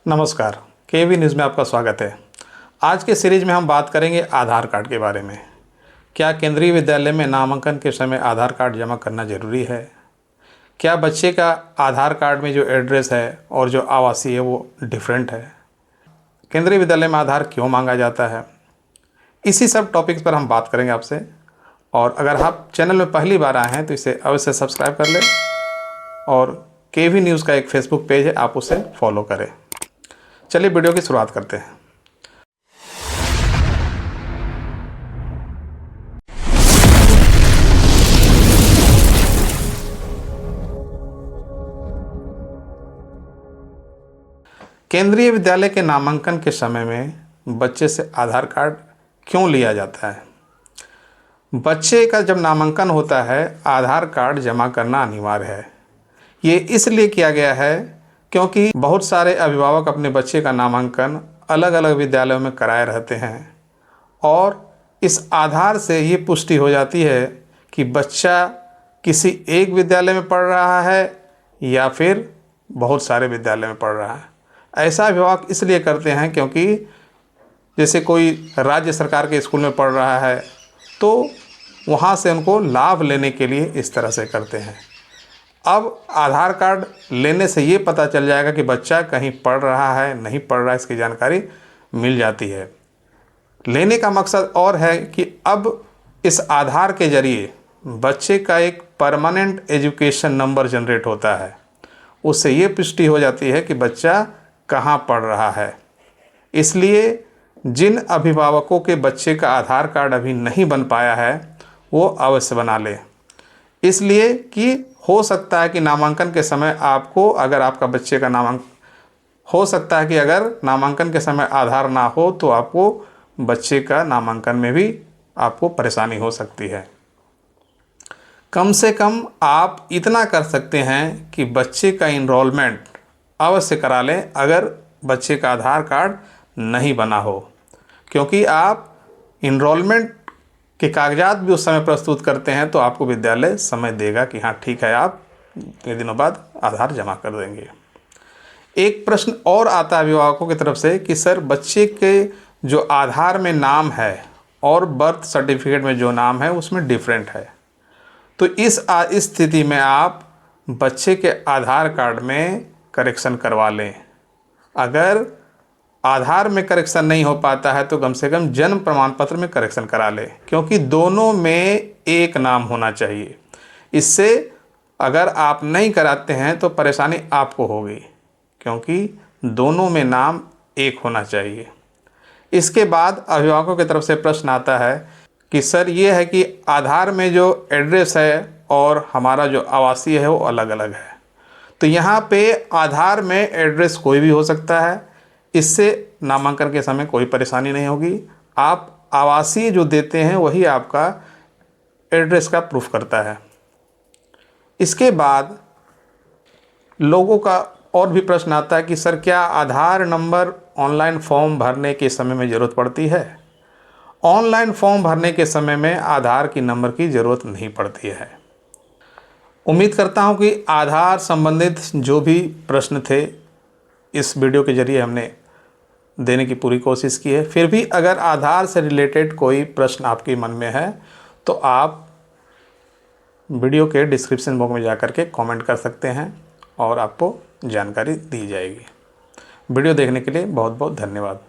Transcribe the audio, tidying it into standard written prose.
नमस्कार, केवी न्यूज़ में आपका स्वागत है। आज के सीरीज में हम बात करेंगे आधार कार्ड के बारे में। क्या केंद्रीय विद्यालय में नामांकन के समय आधार कार्ड जमा करना ज़रूरी है? क्या बच्चे का आधार कार्ड में जो एड्रेस है और जो आवासीय है वो डिफरेंट है? केंद्रीय विद्यालय में आधार क्यों मांगा जाता है? इसी सब टॉपिक्स पर हम बात करेंगे आपसे। और अगर आप चैनल में पहली बार आए हैं तो इसे अवश्य सब्सक्राइब कर लें और केवी न्यूज़ का एक फेसबुक पेज है, आप उसे फॉलो करें। चलिए वीडियो की शुरुआत करते हैं। केंद्रीय विद्यालय के नामांकन के समय में बच्चे से आधार कार्ड क्यों लिया जाता है? बच्चे का जब नामांकन होता है, आधार कार्ड जमा करना अनिवार्य है। ये इसलिए किया गया है क्योंकि बहुत सारे अभिभावक अपने बच्चे का नामांकन अलग अलग विद्यालयों में कराए रहते हैं और इस आधार से ये पुष्टि हो जाती है कि बच्चा किसी एक विद्यालय में पढ़ रहा है या फिर बहुत सारे विद्यालय में पढ़ रहा है। ऐसा अभिभावक इसलिए करते हैं क्योंकि जैसे कोई राज्य सरकार के स्कूल में पढ़ रहा है तो वहाँ से उनको लाभ लेने के लिए इस तरह से करते हैं। अब आधार कार्ड लेने से ये पता चल जाएगा कि बच्चा कहीं पढ़ रहा है नहीं पढ़ रहा है, इसकी जानकारी मिल जाती है। लेने का मकसद और है कि अब इस आधार के जरिए बच्चे का एक परमानेंट एजुकेशन नंबर जनरेट होता है। उससे ये पुष्टि हो जाती है कि बच्चा कहाँ पढ़ रहा है। इसलिए जिन अभिभावकों के बच्चे का आधार कार्ड अभी नहीं बन पाया है वो अवश्य बना ले। इसलिए कि हो सकता है कि नामांकन के समय आपको, अगर आपका बच्चे का हो सकता है कि अगर नामांकन के समय आधार ना हो तो आपको बच्चे का नामांकन में भी आपको परेशानी हो सकती है। कम से कम आप इतना कर सकते हैं कि बच्चे का इनरोलमेंट अवश्य करा लें अगर बच्चे का आधार कार्ड नहीं बना हो, क्योंकि आप इनरोलमेंट के कागजात भी उस समय प्रस्तुत करते हैं तो आपको विद्यालय समय देगा कि हाँ ठीक है, आप इतने दिनों बाद आधार जमा कर देंगे। एक प्रश्न और आता है अभिभावकों की तरफ से कि सर, बच्चे के जो आधार में नाम है और बर्थ सर्टिफिकेट में जो नाम है उसमें डिफरेंट है, तो इस स्थिति में आप बच्चे के आधार कार्ड में करेक्शन करवा लें। अगर आधार में करेक्शन नहीं हो पाता है तो कम से कम जन्म प्रमाण पत्र में करेक्शन करा लें, क्योंकि दोनों में एक नाम होना चाहिए। इससे अगर आप नहीं कराते हैं तो परेशानी आपको होगी, क्योंकि दोनों में नाम एक होना चाहिए। इसके बाद अभिभावकों की तरफ से प्रश्न आता है कि सर, ये है कि आधार में जो एड्रेस है और हमारा जो आवासीय है वो अलग अलग है। तो यहाँ पे आधार में एड्रेस कोई भी हो सकता है, इससे नामांकन के समय कोई परेशानी नहीं होगी। आप आवासीय जो देते हैं वही आपका एड्रेस का प्रूफ करता है। इसके बाद लोगों का और भी प्रश्न आता है कि सर, क्या आधार नंबर ऑनलाइन फॉर्म भरने के समय में ज़रूरत पड़ती है? ऑनलाइन फॉर्म भरने के समय में आधार की नंबर की ज़रूरत नहीं पड़ती है। उम्मीद करता हूं कि आधार संबंधित जो भी प्रश्न थे इस वीडियो के जरिए हमने देने की पूरी कोशिश की है। फिर भी अगर आधार से रिलेटेड कोई प्रश्न आपके मन में है तो आप वीडियो के डिस्क्रिप्शन बॉक्स में जाकर के कमेंट कर सकते हैं और आपको जानकारी दी जाएगी। वीडियो देखने के लिए बहुत बहुत धन्यवाद।